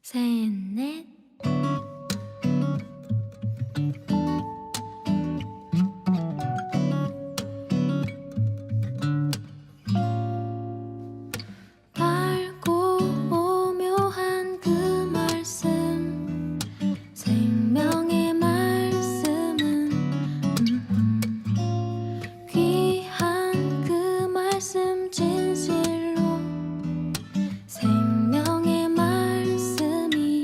셋, 넷. 달고 오묘한 그 말씀, 생명의 말씀은 귀한 그 말씀 진실로 생명의 말씀이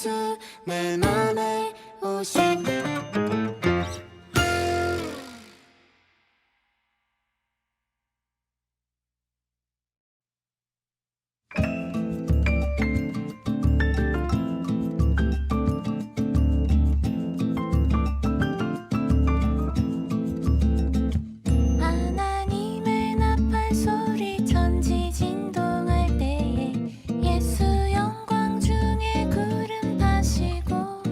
예수 내 맘에 오신 하나님의 나팔 소리 천지 진동할 때에 예수 영광 중에 구름 타시고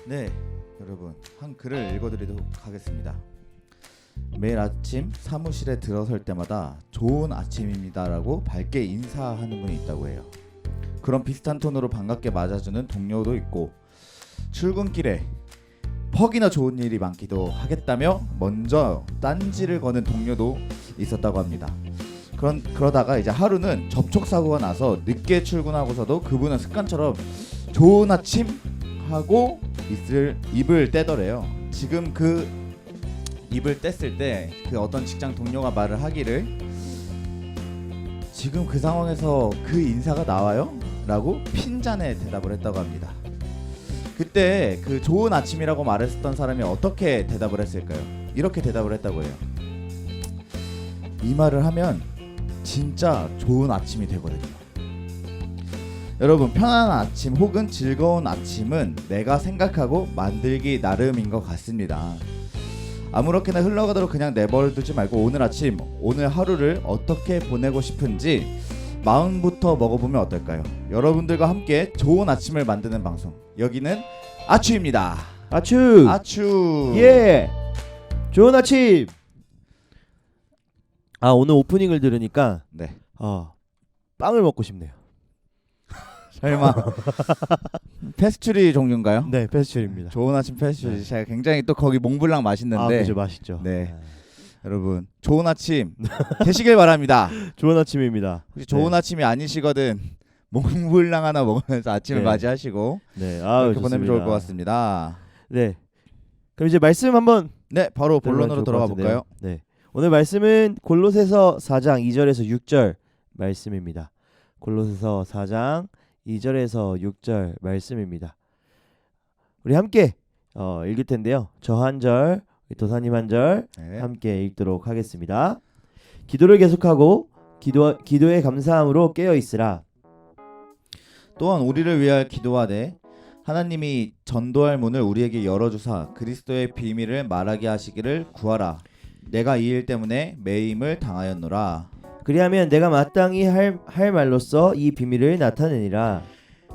네, 여러분 한 글을 읽어드리도록 하겠습니다. 매일 아침 사무실에 들어설 때마다 좋은 아침입니다라고 밝게 인사하는 분이 있다고 해요. 그런 비슷한 톤으로 반갑게 맞아주는 동료도 있고 출근길에 퍽이나 좋은 일이 많기도 하겠다며 먼저 딴지를 거는 동료도 있었다고 합니다. 그러다가 이제 하루는 접촉사고가 나서 늦게 출근하고서도 그분은 습관처럼 좋은 아침 하고 입을 떼더래요. 지금 그 입을 뗐을 때 그 어떤 직장 동료가 말을 하기를 지금 그 상황에서 그 인사가 나와요? 라고 핀잔에 대답을 했다고 합니다. 그때 그 좋은 아침이라고 말했었던 사람이 어떻게 대답을 했을까요? 이렇게 대답을 했다고 해요. 이 말을 하면 진짜 좋은 아침이 되거든요. 여러분, 편안한 아침 혹은 즐거운 아침은 내가 생각하고 만들기 나름인 것 같습니다. 아무렇게나 흘러가도록 그냥 내버려두지 말고 오늘 아침, 오늘 하루를 어떻게 보내고 싶은지 마음부터 먹어보면 어떨까요? 여러분들과 함께 좋은 아침을 만드는 방송, 여기는 아추입니다. 아추. 예. 좋은 아침. 오늘 오프닝을 들으니까 네. 빵을 먹고 싶네요. 설마 페스츄리 종류인가요? 네, 페스츄리입니다. 좋은 아침 페스츄리. 네. 제가 굉장히 또 거기 몽블랑 맛있는데. 그죠, 맛있죠. 네. 여러분, 좋은 아침 되시길 바랍니다. 좋은 아침입니다. 혹시 좋은 아침이 아니시거든 몽블랑 하나 먹으면서 아침을 네. 맞이하시고 네, 그렇게 보내면 좋을 것 같습니다. 네. 그럼 이제 말씀 한번 네, 바로 본론으로 좋을 것 들어가 같은데요. 볼까요? 네. 오늘 말씀은 골로새서 4장 2절에서 6절 말씀입니다. 골로새서 4장 2절에서 6절 말씀입니다. 우리 함께 읽을 텐데요. 저 한 절, 도사님 한 절 네. 함께 읽도록 하겠습니다. 기도를 계속하고 기도에 감사함으로 깨어 있으라. 또한 우리를 위하여 기도하되 하나님이 전도할 문을 우리에게 열어주사 그리스도의 비밀을 말하게 하시기를 구하라. 내가 이 일 때문에 매임을 당하였노라. 그리하면 내가 마땅히 할 말로써 이 비밀을 나타내니라.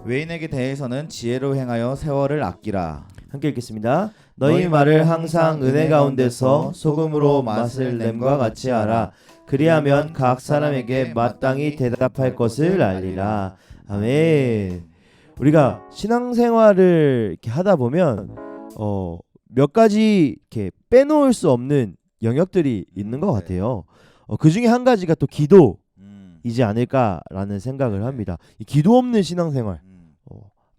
외인에게 대해서는 지혜로 행하여 세월을 아끼라. 함께 읽겠습니다. 너희 말을 항상 은혜 가운데서 소금으로 맛을 냄과 같이 하라. 그리하면 각 사람에게 마땅히 대답할 것을 알리라. 아멘. 우리가 신앙생활을 이렇게 하다 보면 몇 가지 이렇게 빼놓을 수 없는 영역들이 있는 것 같아요. 그 중에 한 가지가 또 기도이지 않을까라는 생각을 합니다. 이 기도 없는 신앙생활,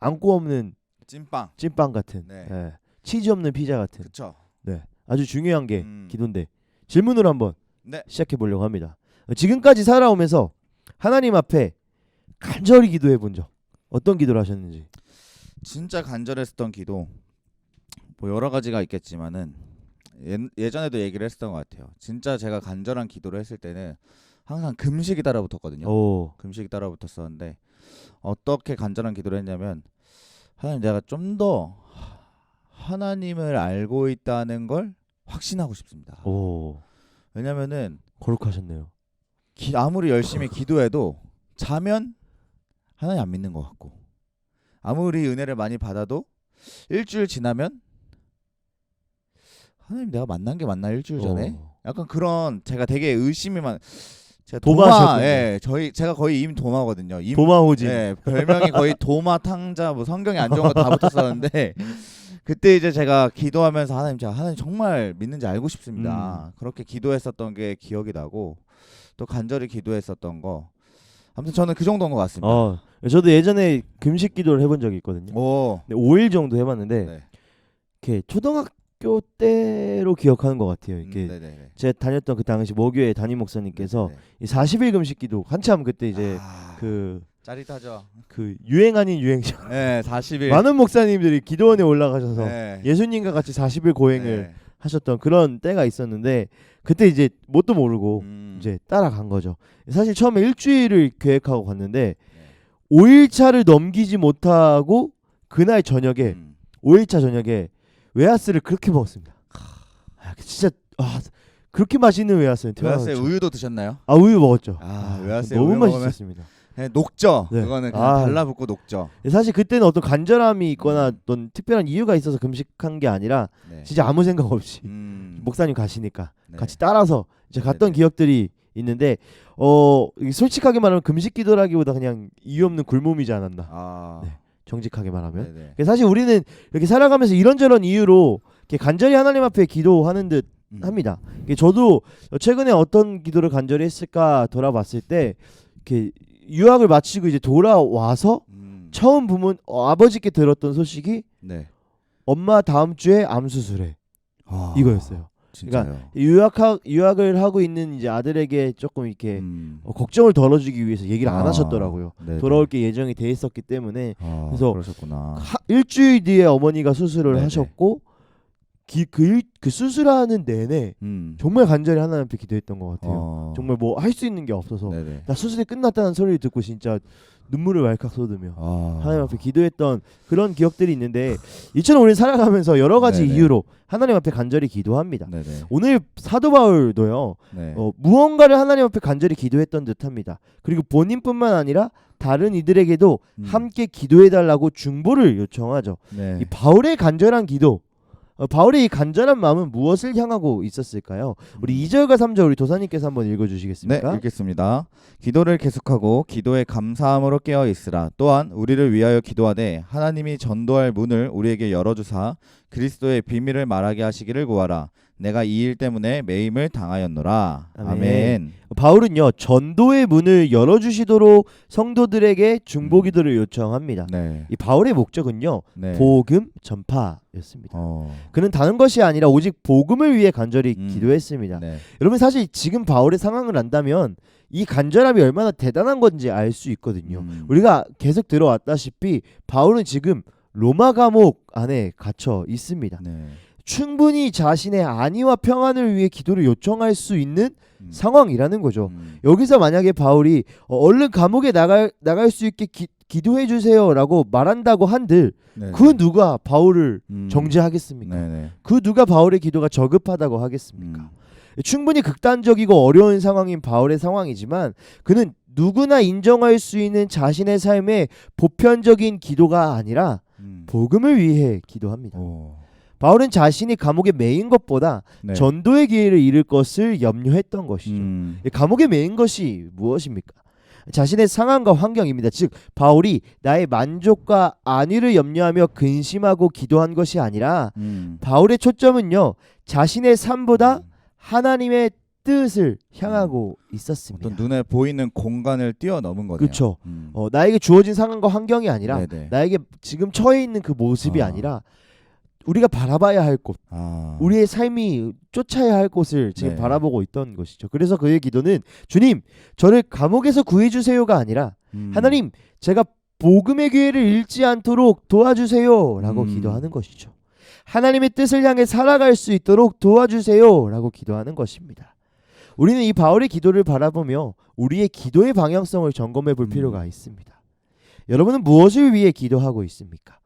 안고 없는 찐빵 같은, 네. 예, 치즈 없는 피자 같은, 그렇죠. 네, 아주 중요한 게 기도인데 질문으로 한번 네. 시작해 보려고 합니다. 지금까지 살아오면서 하나님 앞에 간절히 기도해 본 적, 어떤 기도를 하셨는지. 진짜 간절했었던 기도 뭐 여러 가지가 있겠지만은 예전에도 얘기를 했었던 것 같아요. 진짜 제가 간절한 기도를 했을 때는 항상 금식이 따라붙었거든요. 금식이 따라붙었었는데 어떻게 간절한 기도를 했냐면 하나님, 내가 좀 더 하나님을 알고 있다는 걸 확신하고 싶습니다. 왜냐면은 거룩하셨네요. 아무리 열심히 기도해도 자면 하나님 안 믿는 것 같고, 아무리 은혜를 많이 받아도 일주일 지나면 하나님 내가 만난 게 맞나 일주일 전에? 약간 그런, 제가 되게 의심이 제가 도마하셨군요. 제가 거의 임 도마거든요. 도마호진. 네, 별명이 거의 도마 탕자, 뭐 성경에 안 좋은 거 다 붙었었는데 그때 이제 제가 기도하면서 하나님 정말 믿는지 알고 싶습니다. 그렇게 기도했었던 게 기억이 나고, 또 간절히 기도했었던 거, 아무튼 저는 그 정도인 것 같습니다. 저도 예전에 금식 기도를 해본 적이 있거든요. 5일 정도 해봤는데 네. 이렇게 초등학교 때로 기억하는 것 같아요. 이렇게 제가 다녔던 그 당시 모교회 담임 목사님께서 이 40일 금식 기도 한참 그때 이제 짜릿하죠. 그 유행 아닌 유행이죠. 네, 40일. 많은 목사님들이 기도원에 올라가셔서 네. 예수님과 같이 40일 고행을 하셨던 그런 때가 있었는데, 그때 이제 뭣도 모르고 이제 따라간 거죠. 사실 처음에 일주일을 계획하고 갔는데 5일차를 넘기지 못하고 그날 저녁에 5일차 저녁에 웨하스를 그렇게 먹었습니다. 진짜 그렇게 맛있는 웨하스는 태어나서. 웨하스에 우유도 드셨나요? 우유 먹었죠. 웨하스에 너무 우유 맛있었습니다. 네, 녹죠. 네. 그거는 그냥 아. 달라붙고 녹죠. 사실 그때는 어떤 간절함이 있거나 어떤 특별한 이유가 있어서 금식한 게 아니라 네. 진짜 아무 생각 없이 목사님 가시니까 같이 따라서 이제 갔던 네네. 기억들이 있는데 솔직하게 말하면 금식 기도라기보다 그냥 이유 없는 굴몸이지 않았나. 아. 네. 정직하게 말하면. 네네. 사실 우리는 이렇게 살아가면서 이런저런 이유로 이렇게 간절히 하나님 앞에 기도하는 듯 합니다. 저도 최근에 어떤 기도를 간절히 했을까 돌아봤을 때 이렇게 유학을 마치고 이제 돌아와서 처음 부모 아버지께 들었던 소식이 네. 엄마 다음 주에 암 수술해. 아, 이거였어요. 진짜요. 유학을 하고 있는 이제 아들에게 조금 이렇게 걱정을 덜어주기 위해서 얘기를 안 하셨더라고요. 네네. 돌아올 게 예정이 돼 있었기 때문에. 아, 그래서 그러셨구나. 일주일 뒤에 어머니가 수술을 네네. 하셨고 그 수술하는 내내 정말 간절히 하나님 앞에 기도했던 것 같아요. 정말 뭐 할 수 있는 게 없어서 네네. 나 수술이 끝났다는 소리를 듣고 진짜 눈물을 왈칵 쏟으며 아. 하나님 앞에 기도했던 그런 기억들이 있는데 2005년 살아가면서 여러 가지 네네. 이유로 하나님 앞에 간절히 기도합니다. 네네. 오늘 사도 바울도요. 네. 무언가를 하나님 앞에 간절히 기도했던 듯합니다. 그리고 본인뿐만 아니라 다른 이들에게도 함께 기도해달라고 중보를 요청하죠. 네. 이 바울의 간절한 기도, 바울의 이 간절한 마음은 무엇을 향하고 있었을까요? 우리 2절과 3절 우리 도사님께서 한번 네, 읽어주시겠습니까? 읽겠습니다. 기도를 계속하고 기도에 감사함으로 깨어 있으라. 또한 우리를 위하여 기도하되 하나님이 전도할 문을 우리에게 열어주사 그리스도의 비밀을 말하게 하시기를 구하라. 내가 이 일 때문에 매임을 당하였노라. 아멘. 바울은요 전도의 문을 열어주시도록 성도들에게 중보기도를 요청합니다. 네. 이 바울의 목적은요 네. 복음 전파였습니다. 어. 그는 다른 것이 아니라 오직 복음을 위해 간절히 기도했습니다. 네. 여러분 사실 지금 바울의 상황을 안다면 이 간절함이 얼마나 대단한 건지 알 수 있거든요. 우리가 계속 들어왔다시피 바울은 지금 로마 감옥 안에 갇혀 있습니다. 네. 충분히 자신의 안위와 평안을 위해 기도를 요청할 수 있는 상황이라는 거죠. 여기서 만약에 바울이 얼른 감옥에 나갈 수 있게 기도해 주세요라고 말한다고 한들 네. 그 누가 바울을 정죄하겠습니까? 네네. 그 누가 바울의 기도가 저급하다고 하겠습니까? 충분히 극단적이고 어려운 상황인 바울의 상황이지만 그는 누구나 인정할 수 있는 자신의 삶의 보편적인 기도가 아니라 복음을 위해 기도합니다. 오. 바울은 자신이 감옥에 매인 것보다 네. 전도의 기회를 잃을 것을 염려했던 것이죠. 이 감옥에 매인 것이 무엇입니까? 자신의 상황과 환경입니다. 즉 바울이 나의 만족과 안위를 염려하며 근심하고 기도한 것이 아니라 바울의 초점은요 자신의 삶보다 하나님의 뜻을 향하고 있었습니다. 어떤 눈에 보이는 공간을 뛰어넘은 거네요. 그렇죠. 나에게 주어진 상황과 환경이 아니라 네네. 나에게 지금 처해 있는 그 모습이 아니라 우리가 바라봐야 할 곳, 우리의 삶이 쫓아야 할 곳을 지금 네. 바라보고 있던 것이죠. 그래서 그의 기도는 주님, 저를 감옥에서 구해주세요가 아니라 하나님, 제가 복음의 기회를 잃지 않도록 도와주세요라고 기도하는 것이죠. 하나님의 뜻을 향해 살아갈 수 있도록 도와주세요라고 기도하는 것입니다. 우리는 이 바울의 기도를 바라보며 우리의 기도의 방향성을 점검해 볼 필요가 있습니다. 여러분은 무엇을 위해 기도하고 있습니까?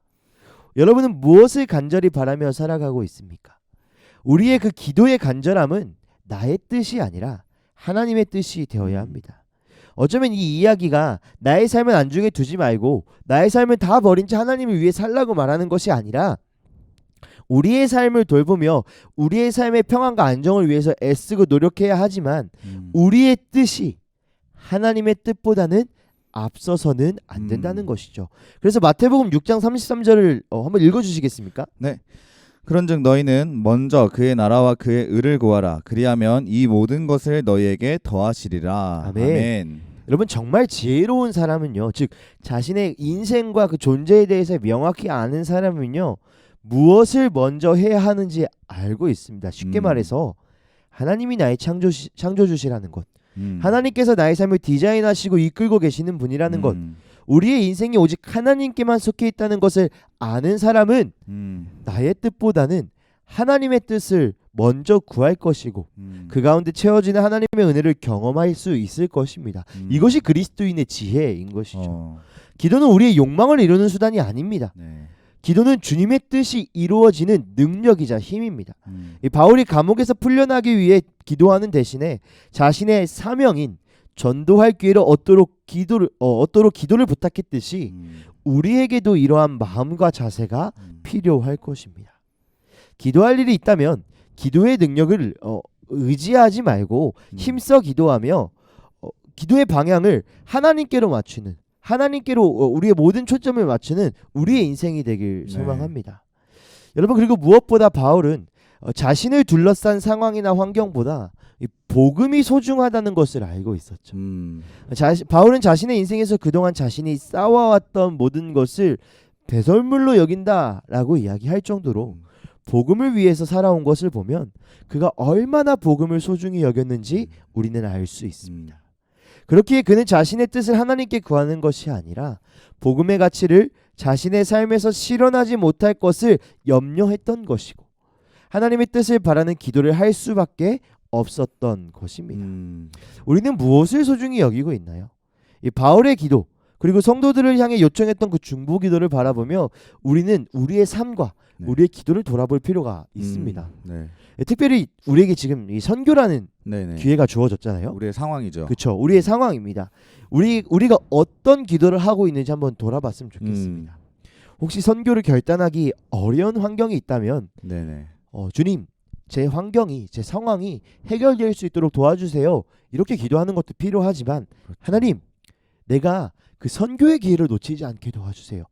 여러분은 무엇을 간절히 바라며 살아가고 있습니까? 우리의 그 기도의 간절함은 나의 뜻이 아니라 하나님의 뜻이 되어야 합니다. 어쩌면 이 이야기가 나의 삶은 안중에 두지 말고 나의 삶은 다 버린 채 하나님을 위해 살라고 말하는 것이 아니라 우리의 삶을 돌보며 우리의 삶의 평안과 안정을 위해서 애쓰고 노력해야 하지만 우리의 뜻이 하나님의 뜻보다는 앞서서는 안 된다는 것이죠. 그래서 마태복음 6장 33절을 한번 읽어주시겠습니까? 네. 그런즉 너희는 먼저 그의 나라와 그의 의를 구하라. 그리하면 이 모든 것을 너희에게 더하시리라. 아멘. 아멘. 여러분 정말 지혜로운 사람은요, 즉 자신의 인생과 그 존재에 대해서 명확히 아는 사람은요, 무엇을 먼저 해야 하는지 알고 있습니다. 쉽게 말해서 하나님이 나의 창조주시라는 것, 하나님께서 나의 삶을 디자인하시고 이끌고 계시는 분이라는 것, 우리의 인생이 오직 하나님께만 속해 있다는 것을 아는 사람은 나의 뜻보다는 하나님의 뜻을 먼저 구할 것이고 그 가운데 채워지는 하나님의 은혜를 경험할 수 있을 것입니다. 이것이 그리스도인의 지혜인 것이죠. 기도는 우리의 욕망을 이루는 수단이 아닙니다. 네. 기도는 주님의 뜻이 이루어지는 능력이자 힘입니다. 이 바울이 감옥에서 풀려나기 위해 기도하는 대신에 자신의 사명인 전도할 기회를 얻도록 기도를 부탁했듯이 우리에게도 이러한 마음과 자세가 필요할 것입니다. 기도할 일이 있다면 기도의 능력을 의지하지 말고 힘써 기도하며 기도의 방향을 하나님께로 맞추는, 하나님께로 우리의 모든 초점을 맞추는 우리의 인생이 되길 소망합니다. 여러분, 그리고 무엇보다 바울은 자신을 둘러싼 상황이나 환경보다 이 복음이 소중하다는 것을 알고 있었죠. 바울은 자신의 인생에서 그동안 자신이 쌓아왔던 모든 것을 배설물로 여긴다라고 이야기할 정도로 복음을 위해서 살아온 것을 보면 그가 얼마나 복음을 소중히 여겼는지 우리는 알 수 있습니다. 그렇기에 그는 자신의 뜻을 하나님께 구하는 것이 아니라 복음의 가치를 자신의 삶에서 실현하지 못할 것을 염려했던 것이고 하나님의 뜻을 바라는 기도를 할 수밖에 없었던 것입니다. 우리는 무엇을 소중히 여기고 있나요? 이 바울의 기도 그리고 성도들을 향해 요청했던 그 중보 기도를 바라보며 우리는 우리의 삶과 우리의 기도를 돌아볼 필요가 있습니다. 특별히 우리에게 지금 이 선교라는 기회가 주어졌잖아요. 우리의 상황이죠. 그렇죠. 우리의 상황입니다. 우리가 어떤 기도를 하고 있는지 한번 돌아봤으면 좋겠습니다. 혹시 선교를 결단하기 어려운 환경이 있다면 주님, 제 환경이, 제 상황이 해결될 수 있도록 도와주세요. 이렇게 기도하는 것도 필요하지만 하나님, 내가 그 선교의 기회를 놓치지 않게 도와주세요.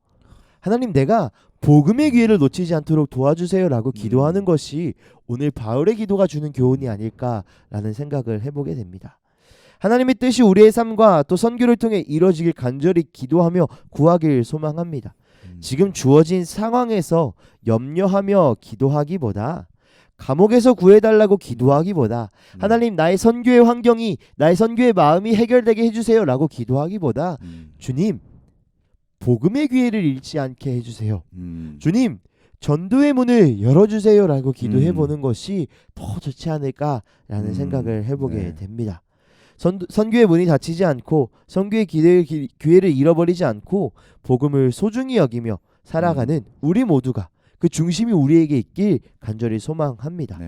하나님, 내가 복음의 기회를 놓치지 않도록 도와주세요라고 기도하는 것이 오늘 바울의 기도가 주는 교훈이 아닐까라는 생각을 해보게 됩니다. 하나님의 뜻이 우리의 삶과 또 선교를 통해 이루어지길 간절히 기도하며 구하길 소망합니다. 지금 주어진 상황에서 염려하며 기도하기보다 감옥에서 구해달라고 기도하기보다 하나님, 나의 선교의 환경이, 나의 선교의 마음이 해결되게 해주세요 라고 기도하기보다 주님, 복음의 기회를 잃지 않게 해주세요. 주님, 전도의 문을 열어주세요 라고 기도해보는 것이 더 좋지 않을까라는 생각을 해보게 됩니다. 선교의 문이 닫히지 않고 선교의 기회를 잃어버리지 않고 복음을 소중히 여기며 살아가는 우리 모두가 그 중심이 우리에게 있길 간절히 소망합니다.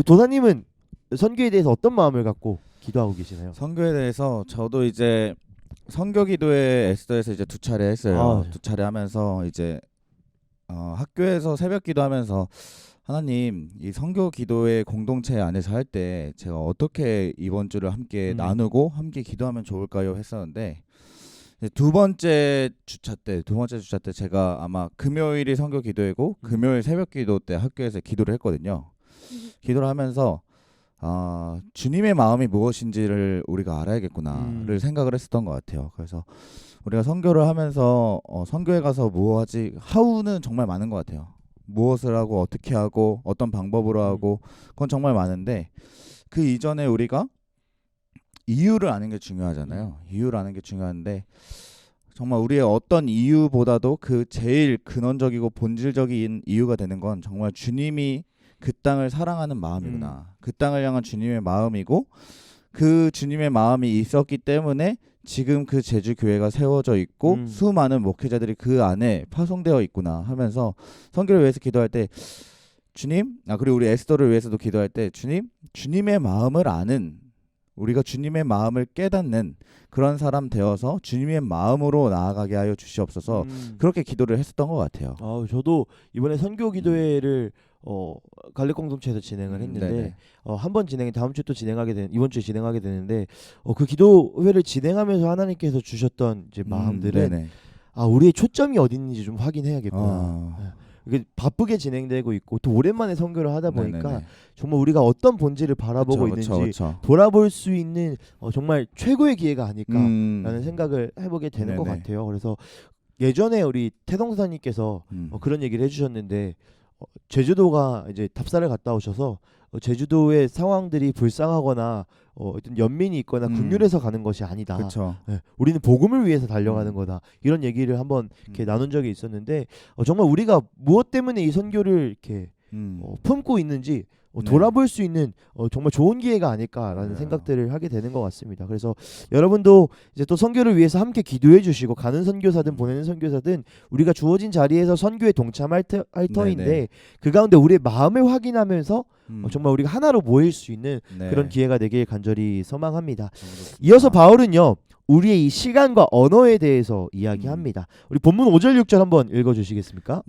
도사님은 선교에 대해서 어떤 마음을 갖고 기도하고 계시나요? 선교에 대해서 저도 이제 선교 기도회 에스더에서 이제 2차례 했어요. 2차례 하면서 이제 학교에서 새벽 기도하면서 하나님, 이 선교 기도회 공동체 안에서 할 때 제가 어떻게 이번 주를 함께 나누고 함께 기도하면 좋을까요? 했었는데 두 번째 주차 때 제가 아마 금요일이 선교 기도회고 금요일 새벽 기도 때 학교에서 기도를 했거든요. 기도를 하면서 주님의 마음이 무엇인지를 우리가 알아야겠구나를 생각을 했었던 것 같아요. 그래서 우리가 선교를 하면서 선교에 가서 뭐 하지? 하우는 정말 많은 것 같아요. 무엇을 하고 어떻게 하고 어떤 방법으로 하고 그건 정말 많은데 그 이전에 우리가 이유를 아는 게 중요하잖아요. 이유를 아는 게 중요한데 정말 우리의 어떤 이유보다도 그 제일 근원적이고 본질적인 이유가 되는 건 정말 주님이 그 땅을 사랑하는 마음이구나. 그 땅을 향한 주님의 마음이고 그 주님의 마음이 있었기 때문에 지금 그 제주교회가 세워져 있고 수많은 목회자들이 그 안에 파송되어 있구나 하면서 선교를 위해서 기도할 때 주님, 그리고 우리 에스더를 위해서도 기도할 때 주님의 마음을 아는, 우리가 주님의 마음을 깨닫는 그런 사람 되어서 주님의 마음으로 나아가게 하여 주시옵소서. 그렇게 기도를 했었던 것 같아요. 저도 이번에 선교 기도회를 갈릭 공동체에서 진행을 했는데 한 번 진행해 다음 주에 또 이번 주에 진행하게 되는데 그 기도회를 진행하면서 하나님께서 주셨던 이제 마음들은 우리의 초점이 어디 있는지 좀 확인해야겠구나. 이게 바쁘게 진행되고 있고 또 오랜만에 선교를 하다 보니까 정말 우리가 어떤 본질을 바라보고 있는지 돌아볼 수 있는 정말 최고의 기회가 아닐까라는 생각을 해보게 되는 것 같아요. 그래서 예전에 우리 태동사님께서 그런 얘기를 해주셨는데 제주도가 이제 답사를 갔다 오셔서 제주도의 상황들이 불쌍하거나 어떤 연민이 있거나 국률에서 가는 것이 아니다. 우리는 복음을 위해서 달려가는 거다. 이런 얘기를 한번 이렇게 나눈 적이 있었는데 정말 우리가 무엇 때문에 이 선교를 이렇게 품고 있는지 네. 돌아볼 수 있는 정말 좋은 기회가 아닐까라는 맞아요. 생각들을 하게 되는 것 같습니다. 그래서 여러분도 이제 또 선교를 위해서 함께 기도해 주시고 가는 선교사든 보내는 선교사든 우리가 주어진 자리에서 선교에 동참할 터인데 네네. 그 가운데 우리의 마음을 확인하면서 정말 우리가 하나로 모일 수 있는 네. 그런 기회가 되길 간절히 소망합니다. 이어서 바울은요. 우리의 이 시간과 언어에 대해서 이야기합니다. 우리 본문 5절 6절 한번 읽어주시겠습니까?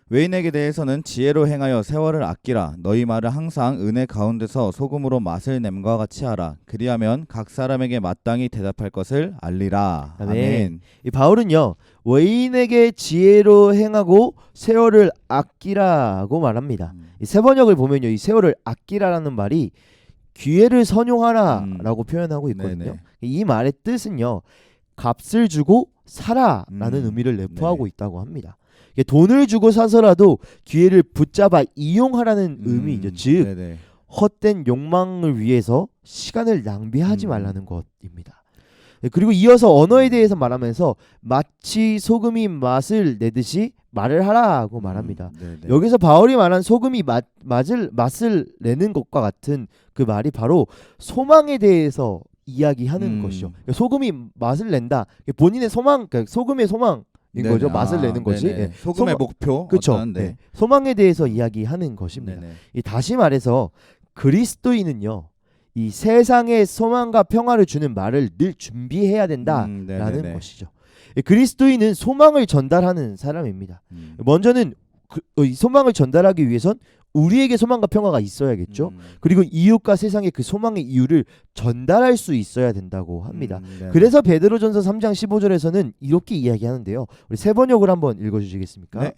외인에게 대해서는 지혜로 행하여 세월을 아끼라. 너희 말을 항상 은혜 가운데서 소금으로 맛을 냄과 같이 하라. 그리하면 각 사람에게 마땅히 대답할 것을 알리라. 아멘. 아멘. 이 바울은요. 외인에게 지혜로 행하고 세월을 아끼라고 말합니다. 이 세 번역을 보면요. 이 세월을 아끼라라는 말이 기회를 선용하라라고 표현하고 있거든요. 네네. 이 말의 뜻은요. 값을 주고 사라라는 의미를 내포하고 네. 있다고 합니다. 이게 돈을 주고 사서라도 기회를 붙잡아 이용하라는 의미죠. 즉 네네. 헛된 욕망을 위해서 시간을 낭비하지 말라는 것입니다. 그리고 이어서 언어에 대해서 말하면서 마치 소금이 맛을 내듯이 말을 하라고 말합니다. 네네. 여기서 바울이 말한 소금이 맛을 내는 것과 같은 그 말이 바로 소망에 대해서 이야기하는 것이죠. 그러니까 소금이 맛을 낸다. 본인의 소망, 그러니까 소금의 소망인 거죠. 맛을 내는 것이. 네네. 네. 소금의 목표. 그렇죠. 어떤, 네. 소망에 대해서 이야기하는 것입니다. 네네. 이 다시 말해서 그리스도인은요. 이 세상의 소망과 평화를 주는 말을 늘 준비해야 된다라는 네네네. 것이죠. 이 그리스도인은 소망을 전달하는 사람입니다. 먼저는 이 소망을 전달하기 위해선 우리에게 소망과 평화가 있어야겠죠. 그리고 이웃과 세상에 그 소망의 이유를 전달할 수 있어야 된다고 합니다. 네네. 그래서 베드로전서 3장 15절에서는 이렇게 이야기하는데요. 우리 세 번역을 한번 읽어주시겠습니까? 네.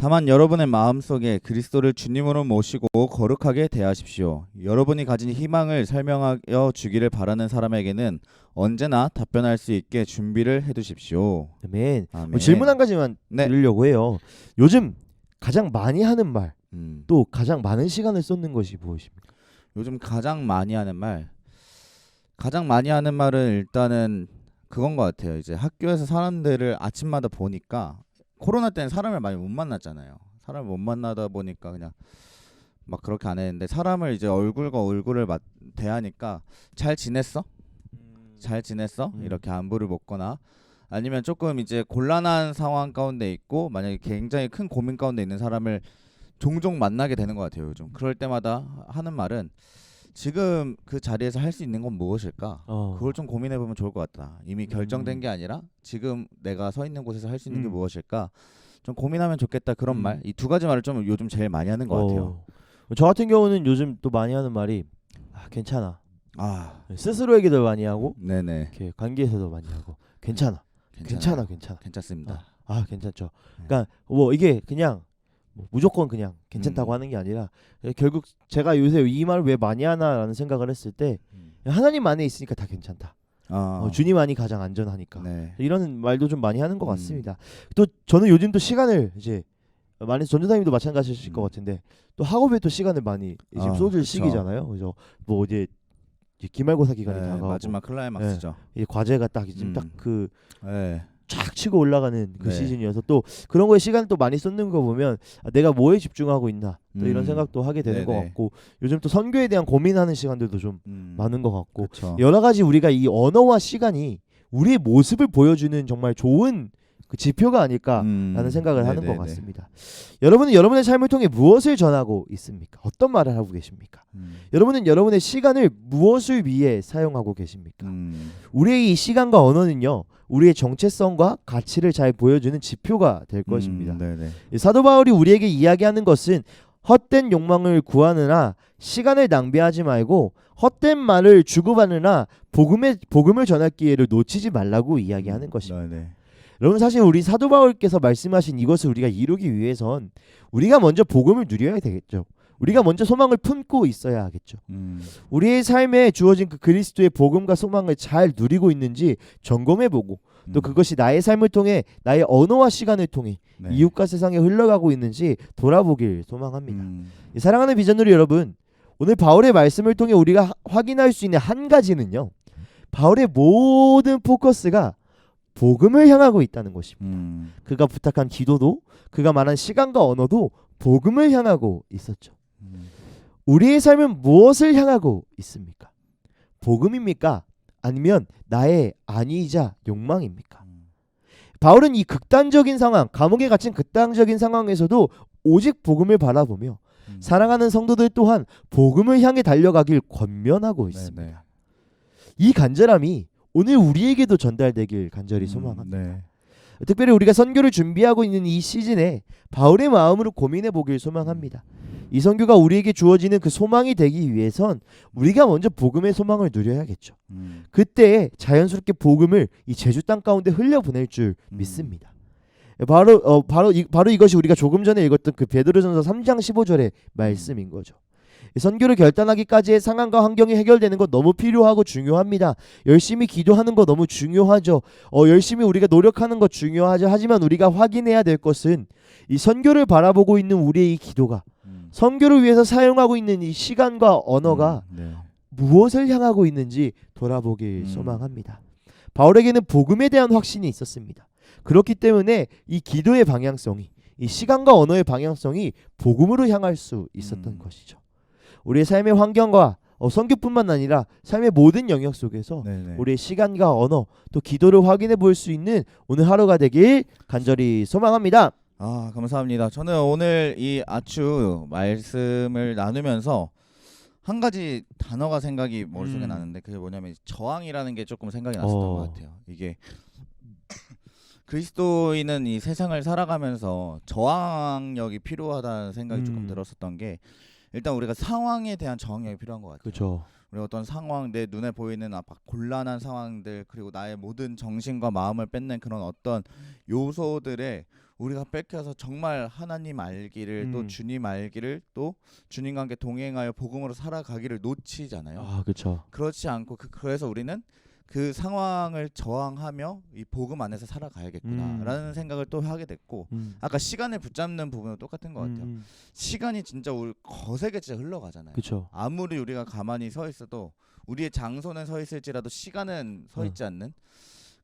다만 여러분의 마음속에 그리스도를 주님으로 모시고 거룩하게 대하십시오. 여러분이 가진 희망을 설명하여 주기를 바라는 사람에게는 언제나 답변할 수 있게 준비를 해두십시오. 아멘. 아멘. 질문 한 가지만 네. 드리려고 해요. 요즘 가장 많이 하는 말, 음. 또 가장 많은 시간을 쏟는 것이 무엇입니까? 요즘 가장 많이 하는 말은 일단은 그건 것 같아요. 이제 학교에서 사람들을 아침마다 보니까 코로나 때는 사람을 많이 못 만났잖아요. 사람을 못 만나다 보니까 그냥 막 그렇게 안 했는데 사람을 이제 얼굴과 얼굴을 대하니까 잘 지냈어? 잘 지냈어? 이렇게 안부를 묻거나 아니면 조금 이제 곤란한 상황 가운데 있고 만약에 굉장히 큰 고민 가운데 있는 사람을 종종 만나게 되는 것 같아요. 요즘 그럴 때마다 하는 말은 지금 그 자리에서 할 수 있는 건 무엇일까? 그걸 좀 고민해보면 좋을 것 같다. 이미 결정된 게 아니라 지금 내가 서 있는 곳에서 할 수 있는 게 무엇일까? 좀 고민하면 좋겠다. 그런 말. 이 두 가지 말을 좀 요즘 제일 많이 하는 것 같아요. 저 같은 경우는 요즘 또 많이 하는 말이 괜찮아. 스스로에게도 많이 하고 네네. 이렇게 관계에서도 많이 하고 괜찮아. 괜찮습니다. 괜찮죠. 그러니까 뭐 이게 그냥 무조건 그냥 괜찮다고 하는 게 아니라 결국 제가 요새 이 말을 왜 많이 하나라는 생각을 했을 때 하나님 안에 있으니까 다 괜찮다. 주님 안이 가장 안전하니까. 네. 이런 말도 좀 많이 하는 것 같습니다. 또 저는 요즘 또 시간을 이제 많이 전도사님도 마찬가지실 것 같은데 또 학업에 또 시간을 많이 지금 쏟을 그쵸. 시기잖아요. 그래서 뭐 이제 기말고사 기간이 네, 다가오고 마지막 클라이막스죠. 이 과제가 딱 지금 딱 그 네. 쫙 치고 올라가는 그 네. 시즌이어서 또 그런 거에 시간을 또 많이 쏟는 거 보면 내가 뭐에 집중하고 있나 또 이런 음. 생각도 하게 되는 것 네네. 같고 요즘 또 선교에 대한 고민하는 시간들도 좀 많은 것 같고 그쵸. 여러 가지 우리가 이 언어와 시간이 우리의 모습을 보여주는 정말 좋은 그 지표가 아닐까라는 생각을 하는 것 네네네. 같습니다. 여러분은 여러분의 삶을 통해 무엇을 전하고 있습니까? 어떤 말을 하고 계십니까? 여러분은 여러분의 시간을 무엇을 위해 사용하고 계십니까? 우리의 이 시간과 언어는요. 우리의 정체성과 가치를 잘 보여주는 지표가 될 것입니다. 네네. 사도 바울이 우리에게 이야기하는 것은 헛된 욕망을 구하느라 시간을 낭비하지 말고 헛된 말을 주고받느라 복음을 전할 기회를 놓치지 말라고 이야기하는 것입니다. 네네. 여러분 사실 우리 사도 바울께서 말씀하신 이것을 우리가 이루기 위해선 우리가 먼저 복음을 누려야 되겠죠. 우리가 먼저 소망을 품고 있어야 하겠죠. 우리의 삶에 주어진 그 그리스도의 복음과 소망을 잘 누리고 있는지 점검해보고 또 그것이 나의 삶을 통해 나의 언어와 시간을 통해 네. 이웃과 세상에 흘러가고 있는지 돌아보길 소망합니다. 사랑하는 비전으로 여러분 오늘 바울의 말씀을 통해 우리가 확인할 수 있는 한 가지는요. 바울의 모든 포커스가 복음을 향하고 있다는 것입니다. 그가 부탁한 기도도 그가 말한 시간과 언어도 복음을 향하고 있었죠. 우리의 삶은 무엇을 향하고 있습니까? 복음입니까? 아니면 나의 안위이자 욕망입니까? 바울은 이 극단적인 상황, 감옥에 갇힌 극단적인 상황에서도 오직 복음을 바라보며 사랑하는 성도들 또한 복음을 향해 달려가길 권면하고 있습니다. 네네. 이 간절함이 오늘 우리에게도 전달되길 간절히 소망합니다. 네. 특별히 우리가 선교를 준비하고 있는 이 시즌에 바울의 마음으로 고민해 보길 소망합니다. 이 선교가 우리에게 주어지는 그 소망이 되기 위해선 우리가 먼저 복음의 소망을 누려야겠죠. 그때 자연스럽게 복음을 이 제주 땅 가운데 흘려보낼 줄 믿습니다. 바로 이것이 우리가 조금 전에 읽었던 그 베드로전서 3장 15절의 말씀인 거죠. 선교를 결단하기까지의 상황과 환경이 해결되는 것 너무 필요하고 중요합니다. 열심히 기도하는 거 너무 중요하죠. 열심히 우리가 노력하는 것 중요하죠. 하지만 우리가 확인해야 될 것은 이 선교를 바라보고 있는 우리의 이 기도가 선교를 위해서 사용하고 있는 이 시간과 언어가 네. 무엇을 향하고 있는지 돌아보길 소망합니다. 바울에게는 복음에 대한 확신이 있었습니다. 그렇기 때문에 이 기도의 방향성이, 이 시간과 언어의 방향성이 복음으로 향할 수 있었던 것이죠. 우리의 삶의 환경과 선교뿐만 아니라 삶의 모든 영역 속에서 네네. 우리의 시간과 언어 또 기도를 확인해 볼 수 있는 오늘 하루가 되길 간절히 소망합니다. 아, 감사합니다. 저는 오늘 이 아추 말씀을 나누면서 한 가지 단어가 생각이 머릿속에 나는데 그게 뭐냐면 저항이라는 게 조금 생각이 났었던 것 같아요. 이게 그리스도인은 이 세상을 살아가면서 저항력이 필요하다는 생각이 조금 들었었던 게 일단 우리가 상황에 대한 저항력이 필요한 것 같아요. 그렇죠. 우리 어떤 상황, 내 눈에 보이는 곤란한 상황들 그리고 나의 모든 정신과 마음을 뺏는 그런 어떤 요소들에 우리가 뺏겨서 정말 하나님 알기를 또 주님 알기를 또 주님과 함께 동행하여 복음으로 살아가기를 놓치잖아요. 아, 그렇죠. 그렇지 않고 그래서 우리는 그 상황을 저항하며 이 복음 안에서 살아가야겠구나라는 생각을 또 하게 됐고 아까 시간을 붙잡는 부분은 똑같은 것 같아요. 시간이 진짜 우리 거세게 진짜 흘러가잖아요. 그렇죠. 아무리 우리가 가만히 서 있어도 우리의 장소는 서 있을지라도 시간은 서 있지 않는.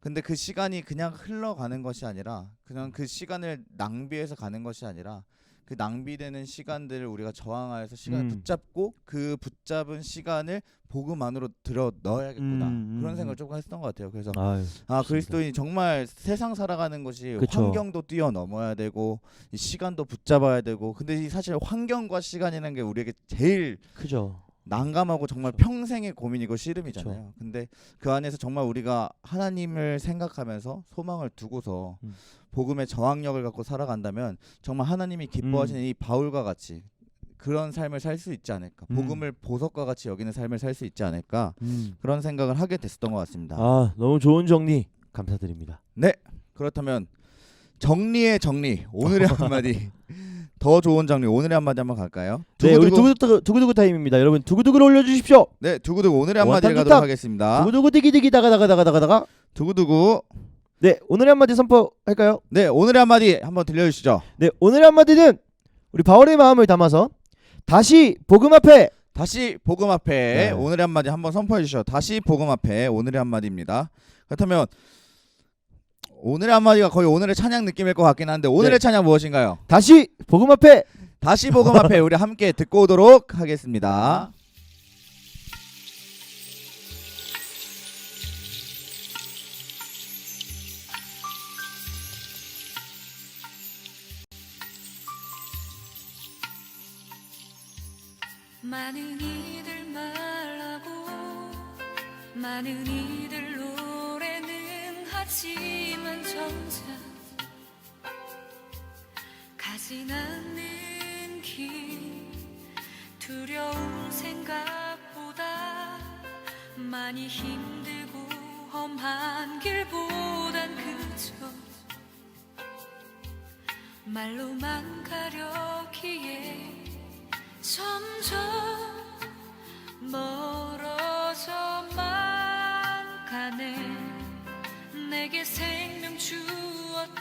근데 그 시간이 그냥 흘러가는 것이 아니라 그냥 그 시간을 낭비해서 가는 것이 아니라 그 낭비되는 시간들을 우리가 저항하여서 시간을 붙잡고 그 붙잡은 시간을 복음 안으로 들어 넣어야겠구나 그런 생각을 조금 했던 것 같아요. 그래서 그리스도인이 정말 세상 살아가는 것이 그쵸. 환경도 뛰어넘어야 되고 이 시간도 붙잡아야 되고 근데 이 사실 환경과 시간이라는 게 우리에게 제일 크죠. 난감하고 정말 평생의 고민이고 씨름이잖아요. 근데 그 안에서 정말 우리가 하나님을 생각하면서 소망을 두고서 복음의 저항력을 갖고 살아간다면 정말 하나님이 기뻐하시는 이 바울과 같이 그런 삶을 살 수 있지 않을까. 복음을 보석과 같이 여기는 삶을 살 수 있지 않을까. 그런 생각을 하게 됐었던 것 같습니다. 아, 너무 좋은 정리 감사드립니다. 네. 그렇다면 정리의 정리. 오늘의 한마디. 더 좋은 정리. 오늘의 한마디 한번 갈까요? 네, 우리 두구두구 타임입니다. 여러분 두구두구를 올려주십시오. 네, 두구두구 오늘의 한마디를 가도록 하겠습니다. 두구두구 디기디기 다가다가다가다가 두구두구. 네, 오늘의 한마디 선포할까요? 네, 오늘의 한마디 한번 들려주시죠. 네, 오늘의 한마디는 우리 바울의 마음을 담아서 다시 복음 앞에 네. 오늘의 한마디 한번 선포해 주시죠. 다시 복음 앞에 오늘의 한마디입니다. 그렇다면 오늘의 한마디가 거의 오늘의 찬양 느낌일 것 같긴 한데 오늘의 찬양 무엇인가요? 다시 복음 앞에 우리 함께 듣고 오도록 하겠습니다. 많은 이들 말하고 많은 이들 노래는 하지만 정작 가진 않는 길 두려운 생각보다 많이 힘들고 험한 길보단 그저 말로만 가려기에 점점 멀어져만 가네. 내게 생명 주었던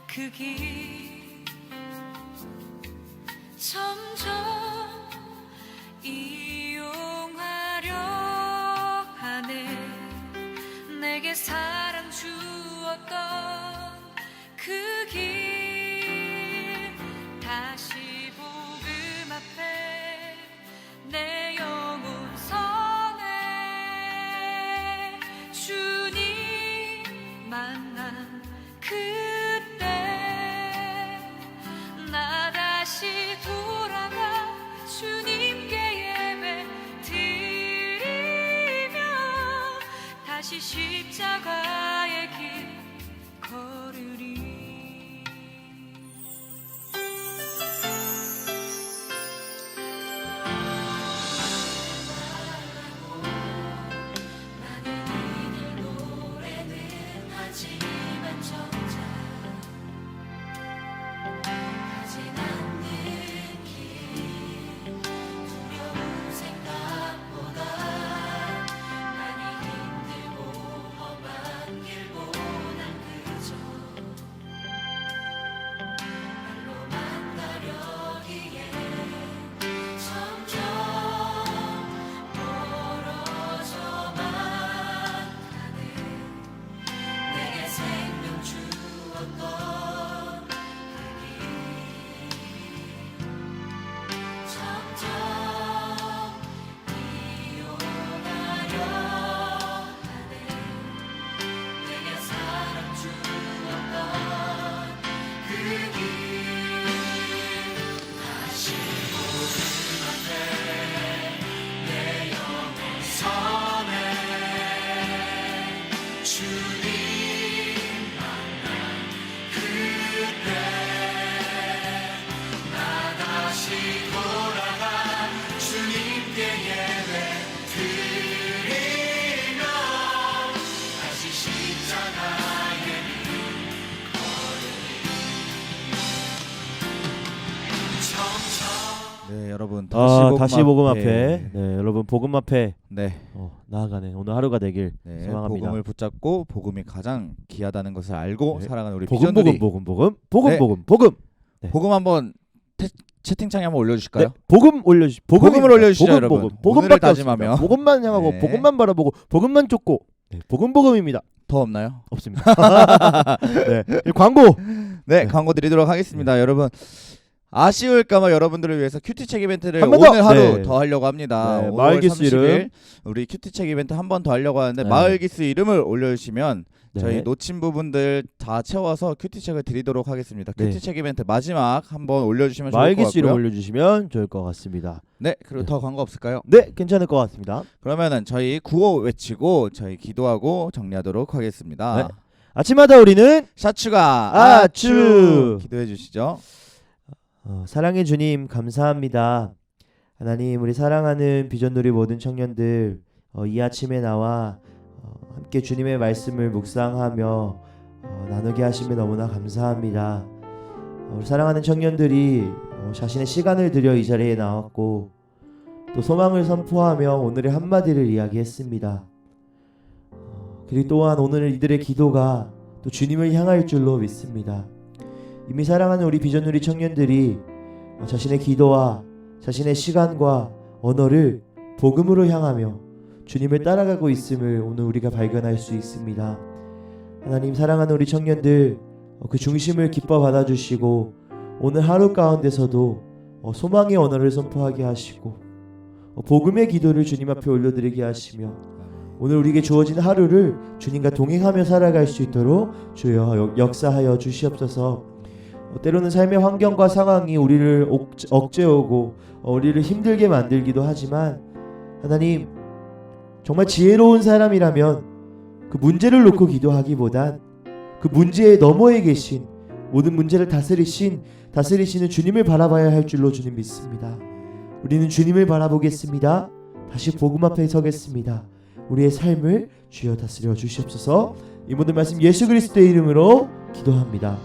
그 길 점점 이용하려 하네. 내게 사랑 주었던 그 길 네, 여러분 다시 복음 앞에 네, 여러분 복음 앞에 네, 나아가는 오늘 하루가 되길 네, 소망합니다. 복음을 붙잡고 복음이 가장 귀하다는 것을 알고 네. 살아가는 우리 복음 비전들이 네. 네. 복음 한번 채팅창에 한번 올려주실까요? 네, 복음을 올려주시죠, 여러분. 복음밖에 오늘을 다짐하며. 없습니다. 복음만 향하고 네. 복음만 바라보고 복음만 쫓고 네, 복음입니다. 더 없나요? 없습니다. 네, 광고. 네, 광고 드리도록 하겠습니다. 여러분 아쉬울까봐 여러분들을 위해서 큐티책 이벤트를 한번 더! 오늘 하루 네. 더 하려고 합니다. 네, 5월 마을기스 30일 이름. 우리 큐티책 이벤트 한 번 더 하려고 하는데 네. 마을기스 이름을 올려주시면 네. 저희 놓친 부분들 다 채워서 큐티책을 드리도록 하겠습니다. 네. 큐티책 이벤트 마지막 한번 올려주시면 좋을 것 마을기스 이름 같고요. 올려주시면 좋을 것 같습니다. 네, 그리고 네. 더 광고 없을까요? 네, 괜찮을 것 같습니다. 그러면은 저희 구호 외치고 저희 기도하고 정리하도록 하겠습니다. 네. 아침마다 우리는 샤추가 아추. 기도해 주시죠. 사랑의 주님 감사합니다. 하나님, 우리 사랑하는 비전놀이 모든 청년들 이 아침에 나와 함께 주님의 말씀을 묵상하며 나누게 하시면 너무나 감사합니다. 우리 사랑하는 청년들이 자신의 시간을 들여 이 자리에 나왔고 또 소망을 선포하며 오늘의 한마디를 이야기했습니다. 그리고 또한 오늘 이들의 기도가 또 주님을 향할 줄로 믿습니다. 이미 사랑하는 우리 비전누리 청년들이 자신의 기도와 자신의 시간과 언어를 복음으로 향하며 주님을 따라가고 있음을 오늘 우리가 발견할 수 있습니다. 하나님, 사랑하는 우리 청년들 그 중심을 기뻐 받아주시고 오늘 하루 가운데서도 소망의 언어를 선포하게 하시고 복음의 기도를 주님 앞에 올려드리게 하시며 오늘 우리에게 주어진 하루를 주님과 동행하며 살아갈 수 있도록 주여 역사하여 주시옵소서. 때로는 삶의 환경과 상황이 우리를 억제하고 우리를 힘들게 만들기도 하지만 하나님, 정말 지혜로운 사람이라면 그 문제를 놓고 기도하기보단 그 문제의 너머에 계신 모든 문제를 다스리시는 주님을 바라봐야 할 줄로 주님 믿습니다. 우리는 주님을 바라보겠습니다. 다시 복음 앞에 서겠습니다. 우리의 삶을 주여 다스려 주시옵소서. 이 모든 말씀 예수 그리스도의 이름으로 기도합니다.